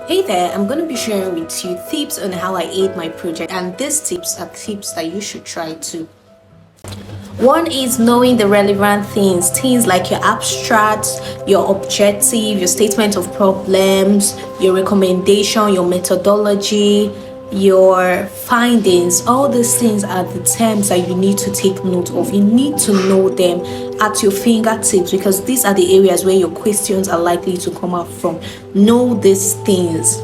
Hey there, I'm going to be sharing with you tips on how I aid my project, and these tips are tips that you should try too. One is knowing the relevant things like your abstract, your objective, your statement of problems, your recommendation, your methodology, your findings. All these things are the terms that you need to take note of. You need to know them at your fingertips because these are the areas where your questions are likely to come out from. Know these things.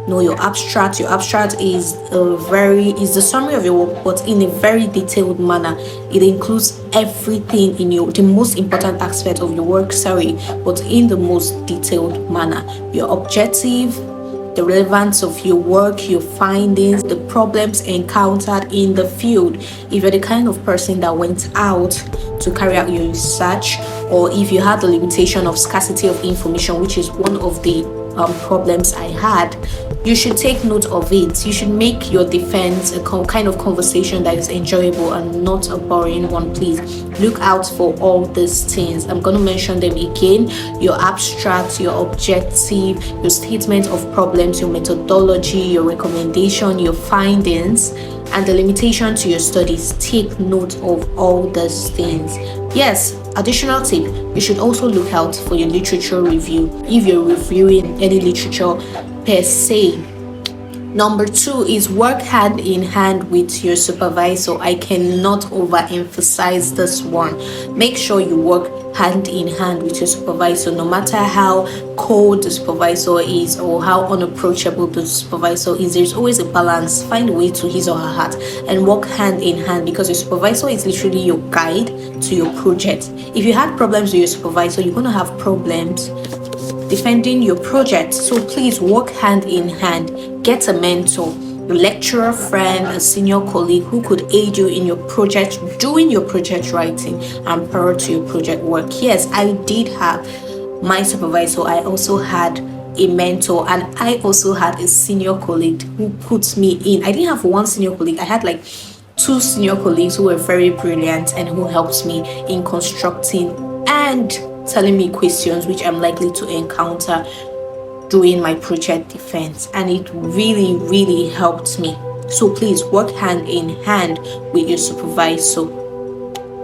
Know your abstract. Your abstract is the summary of your work, but in a very detailed manner. It includes everything in the most important aspect of your work, but in the most detailed manner. Your objective, the relevance of your work, your findings, the problems encountered in the field. If you're the kind of person that went out to carry out your research, or if you had the limitation of scarcity of information, which is one of the problems I had, you should take note of it. You should make your defense a kind of conversation that is enjoyable and not a boring one. Please look out for all these things. I'm going to mention them again: your abstract, your objective, your statement of problems, your methodology, your recommendation, your findings, and the limitation to your studies. Take note of all these things. Yes, additional tip, you should also look out for your literature review if you're reviewing any literature per se. Number 2 is work hand in hand with your supervisor. I cannot overemphasize this one. Make sure you work hand in hand with your supervisor, no matter how cold the supervisor is or how unapproachable the supervisor is. There's always a balance. Find a way to his or her heart and work hand in hand, because your supervisor is literally your guide to your project. If you had problems with your supervisor, you're going to have problems defending your project. So please work hand in hand. Get a mentor, a lecturer friend, a senior colleague who could aid you in your project, doing your project writing and prior to your project work. Yes, I did have my supervisor. I also had a mentor, and I also had a senior colleague who puts me in. I didn't have one senior colleague. I had like 2 senior colleagues who were very brilliant and who helped me in constructing and telling me questions which I'm likely to encounter doing my project defense, and it really helped me. So please work hand in hand with your supervisor.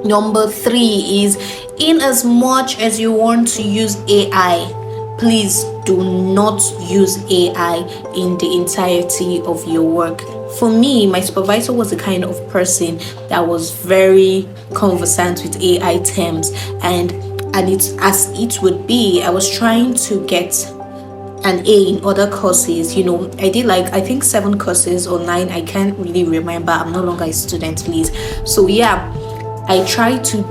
Number 3 is, in as much as you want to use AI, please do not use AI in the entirety of your work. For me, my supervisor was the kind of person that was very conversant with AI terms, and it's as it would be. I was trying to get an A in other courses. I did I think 7 courses or 9. I can't really remember. I'm no longer a student, please. So yeah, I tried to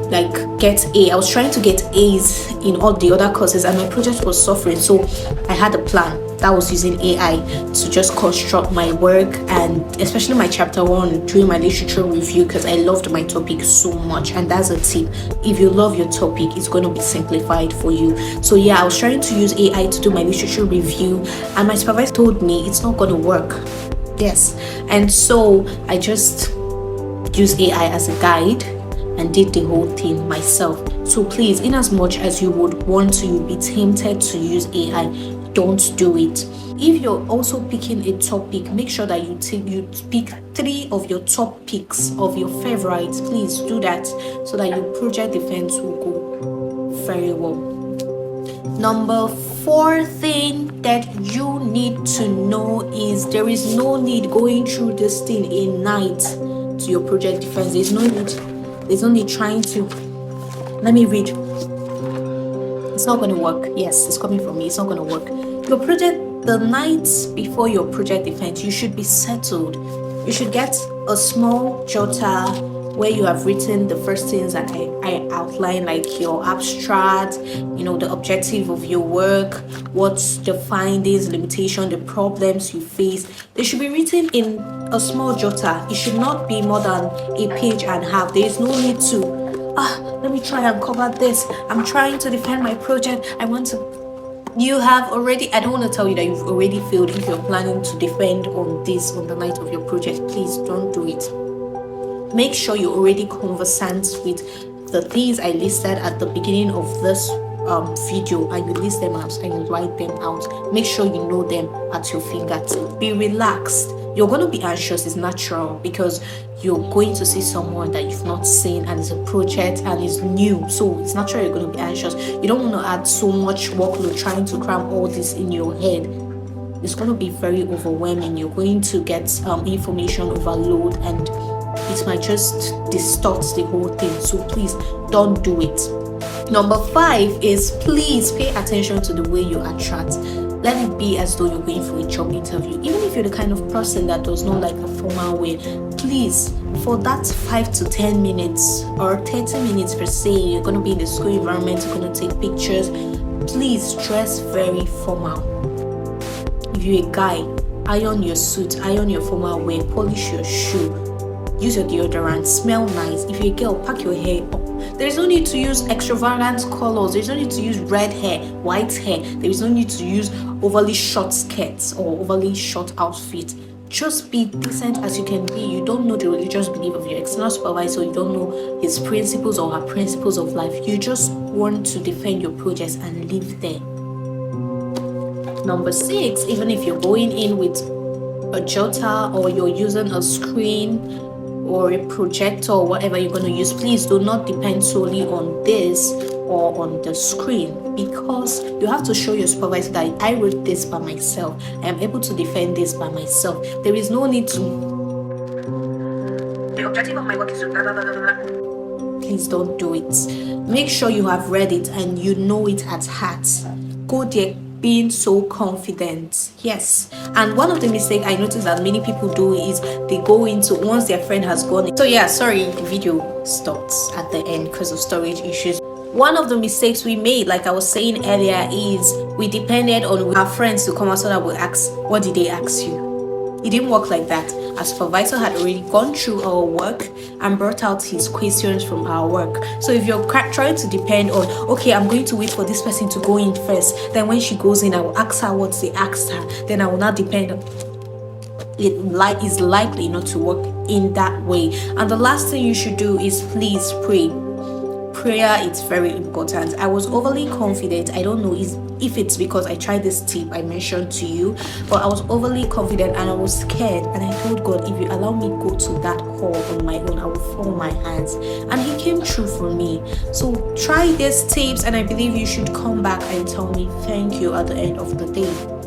get A. I was trying to get A's in all the other courses, and my project was suffering. So I had a plan that was using AI to just construct my work, and especially my chapter 1 during my literature review, because I loved my topic so much. And that's a tip: if you love your topic, it's going to be simplified for you. So yeah, I was trying to use AI to do my literature review, and my supervisor told me it's not going to work. Yes, and so I just used AI as a guide and did the whole thing myself. So please, in as much as you would want to, you'd be tempted to use AI, don't do it. If you're also picking a topic, make sure that you pick 3 of your top picks of your favorites. Please do that so that your project defense will go very well. Number 4 thing that you need to know is there is no need going through this thing in night to your project defense. There's no need trying to, let me read. It's not going to work. Yes, it's coming from me. It's not going to work. Your project, the night before your project defense, you should be settled. You should get a small jotter where you have written the first things that I outlined, like your abstract, the objective of your work, what's the findings, limitation, the problems you face. They should be written in a small jotter. It should not be more than a page and a half. There is no need to, let me try and cover this. I'm trying to defend my project. You have already, I don't want to tell you that you've already failed if you're planning to defend on the night of your project. Please don't do it. Make sure you're already conversant with the things I listed at the beginning of this video and you list them out and you write them out. Make sure you know them at your fingertips. Be relaxed. You're going to be anxious, it's natural, because you're going to see someone that you've not seen and it's a project and it's new, so it's natural you're going to be anxious. You don't want to add so much workload trying to cram all this in your head. It's going to be very overwhelming. You're going to get information overload and it might just distort the whole thing. So please don't do it. Number 5 is, please pay attention to the way you attract. Let it be as though you're going for a job interview. Even if you're the kind of person that does not like a formal way, please, for that 5 to 10 minutes or 30 minutes per se, you're going to be in the school environment, you're going to take pictures, please dress very formal. If you're a guy, iron your suit, iron your formal wear, polish your shoe, use your deodorant, smell nice. If you're a girl, pack your hair up. There is no need to use extravagant colors. There is no need to use red hair, white hair. There is no need to use overly short skirts or overly short outfits. Just be decent as you can be. You don't know the religious belief of your external supervisor. You don't know his principles or her principles of life. You just want to defend your projects and live there. Number 6, even if you're going in with a jotter or you're using a screen or a projector or whatever you're going to use, please do not depend solely on this or on the screen, because you have to show your supervisor that I wrote this by myself. I am able to defend this by myself. There is no need to, the objective of my work is to blah, blah, blah, blah, blah. Please don't do it. Make sure you have read it and you know it at heart. Go there being so confident. Yes. And one of the mistakes I noticed that many people do is they go into, once their friend has gone in. So yeah, sorry, the video stopped at the end because of storage issues. One of the mistakes we made, like I was saying earlier, is we depended on our friends to come out so that we ask, what did they ask you? It didn't work like that. Our supervisor had already gone through our work and brought out his questions from our work. So if you're trying to depend on, okay, I'm going to wait for this person to go in first, then when she goes in, I will ask her what they asked her, then I will not depend on it. Is likely not to work in that way. And the last thing you should do is please pray. Prayer is very important. I was overly confident. I don't know if it's because I tried this tip I mentioned to you, but I was overly confident and I was scared, and I told God, if you allow me go to that hall on my own, I will fall on my hands. And he came true for me. So try these tips and I believe you should come back and tell me thank you at the end of the day.